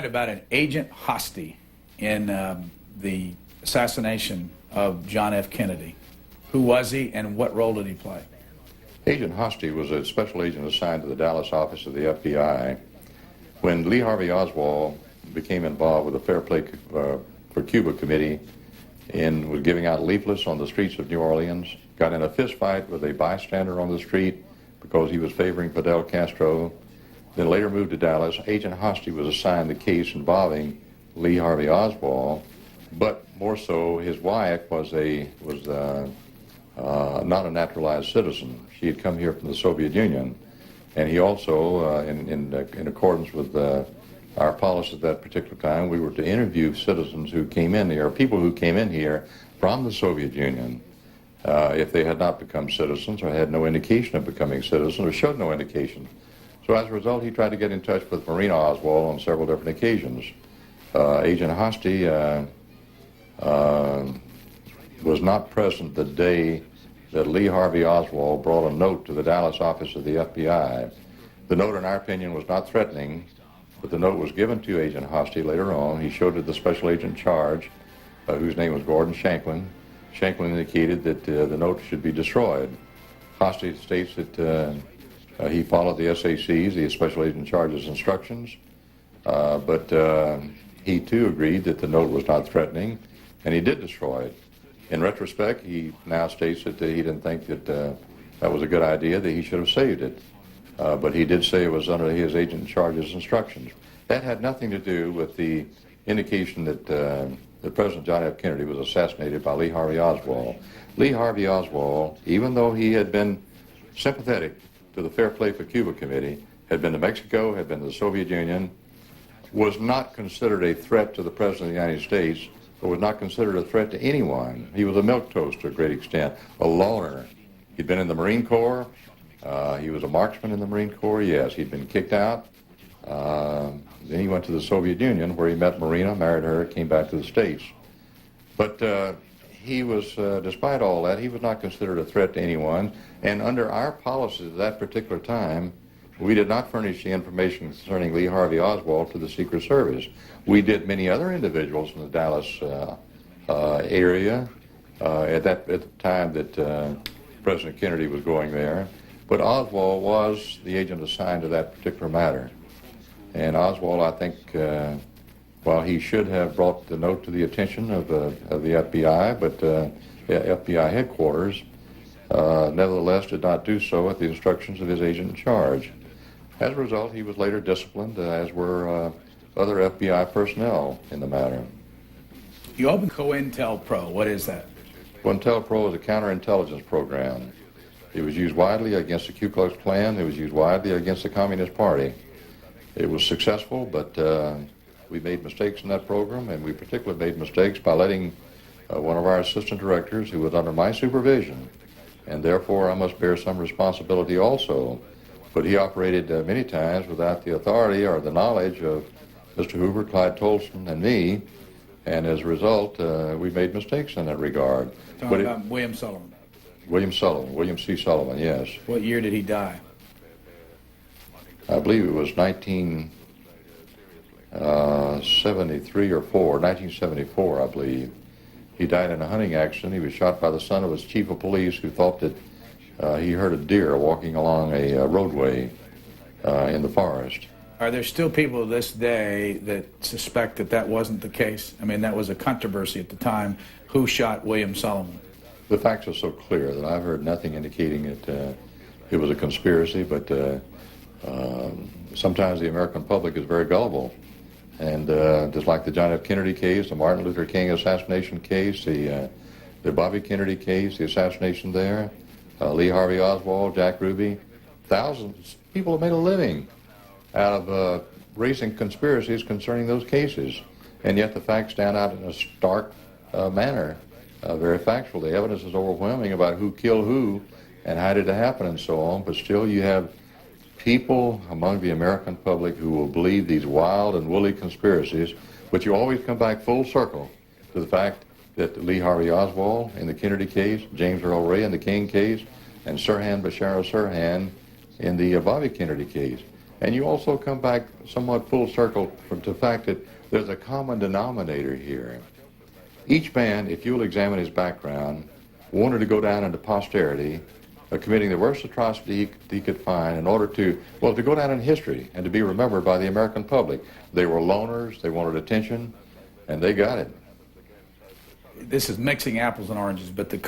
About an Agent Hosty in the assassination of John F. Kennedy. Who was he and what role did he play? Agent Hosty was a special agent assigned to the Dallas office of the FBI. When Lee Harvey Oswald became involved with the Fair Play for Cuba Committee and was giving out leaflets on the streets of New Orleans, got in a fist fight with a bystander on the street because he was favoring Fidel Castro, then later moved to Dallas. Agent Hosty was assigned the case involving Lee Harvey Oswald, but more so his wife was not a naturalized citizen. She had come here from the Soviet Union, and he also, in accordance with our policy at that particular time, we were to interview citizens who came in here, people who came in here from the Soviet Union, if they had not become citizens or had no indication of becoming citizens or showed no indication. So as a result, he tried to get in touch with Marina Oswald on several different occasions. Agent Hosty was not present the day that Lee Harvey Oswald brought a note to the Dallas office of the FBI. The note, in our opinion, was not threatening, but the note was given to Agent Hosty later on. He showed it to the special agent in charge, whose name was Gordon Shanklin. Shanklin indicated that the note should be destroyed. Hosty states that he followed the SAC's, the special agent in charge's instructions, but he too agreed that the note was not threatening, and he did destroy it. In retrospect, he now states that he didn't think that that was a good idea, that he should have saved it. But he did say it was under his agent in charge's instructions. That had nothing to do with the indication that President John F. Kennedy was assassinated by Lee Harvey Oswald. Lee Harvey Oswald, even though he had been sympathetic to the Fair Play for Cuba Committee, had been to Mexico, had been to the Soviet Union, was not considered a threat to the President of the United States, but was not considered a threat to anyone. He was a milquetoast to a great extent, a loner. He'd been in the Marine Corps. He was a marksman in the Marine Corps, yes. He'd been kicked out. Then he went to the Soviet Union, where he met Marina, married her, came back to the States. But he was, despite all that, he was not considered a threat to anyone. And under our policies at that particular time, we did not furnish the information concerning Lee Harvey Oswald to the Secret Service. We did many other individuals in the Dallas area at the time that President Kennedy was going there. But Oswald was the agent assigned to that particular matter. And Oswald, I think, while he should have brought the note to the attention of the FBI, but FBI headquarters, nevertheless did not do so at the instructions of his agent in charge. As a result, he was later disciplined, as were other FBI personnel in the matter. You opened COINTELPRO. What is that? COINTELPRO is a counterintelligence program. It was used widely against the Ku Klux Klan. It was used widely against the Communist Party. It was successful, but we made mistakes in that program, and we particularly made mistakes by letting one of our assistant directors, who was under my supervision, and therefore I must bear some responsibility also. But he operated many times without the authority or the knowledge of Mr. Hoover, Clyde Tolson, and me, and as a result, we made mistakes in that regard. Talking about William Sullivan. William C. Sullivan, yes. What year did he die? I believe it was 1973 or 1974, I believe. He died in a hunting accident. He was shot by the son of his chief of police, who thought that he heard a deer walking along a roadway in the forest. Are there still people to this day that suspect that that wasn't the case? I mean, that was a controversy at the time. Who shot William Sullivan? The facts are so clear that I've heard nothing indicating it was a conspiracy, but sometimes the American public is very gullible. And just like the John F. Kennedy case, the Martin Luther King assassination case, the Bobby Kennedy case, the assassination there, Lee Harvey Oswald, Jack Ruby, thousands of people have made a living out of raising conspiracies concerning those cases. And yet the facts stand out in a stark manner, very factual. The evidence is overwhelming about who killed who and how did it happen and so on, but still you have people among the American public who will believe these wild and woolly conspiracies, but you always come back full circle to the fact that Lee Harvey Oswald in the Kennedy case, James Earl Ray in the King case, and Sirhan Bashar Sirhan in the Bobby Kennedy case. And you also come back somewhat full circle to the fact that there's a common denominator here. Each man, if you'll examine his background, wanted to go down into posterity, committing the worst atrocity he could find in order to, well, to go down in history and to be remembered by the American public. They were loners, they wanted attention, and they got it. This is mixing apples and oranges, but the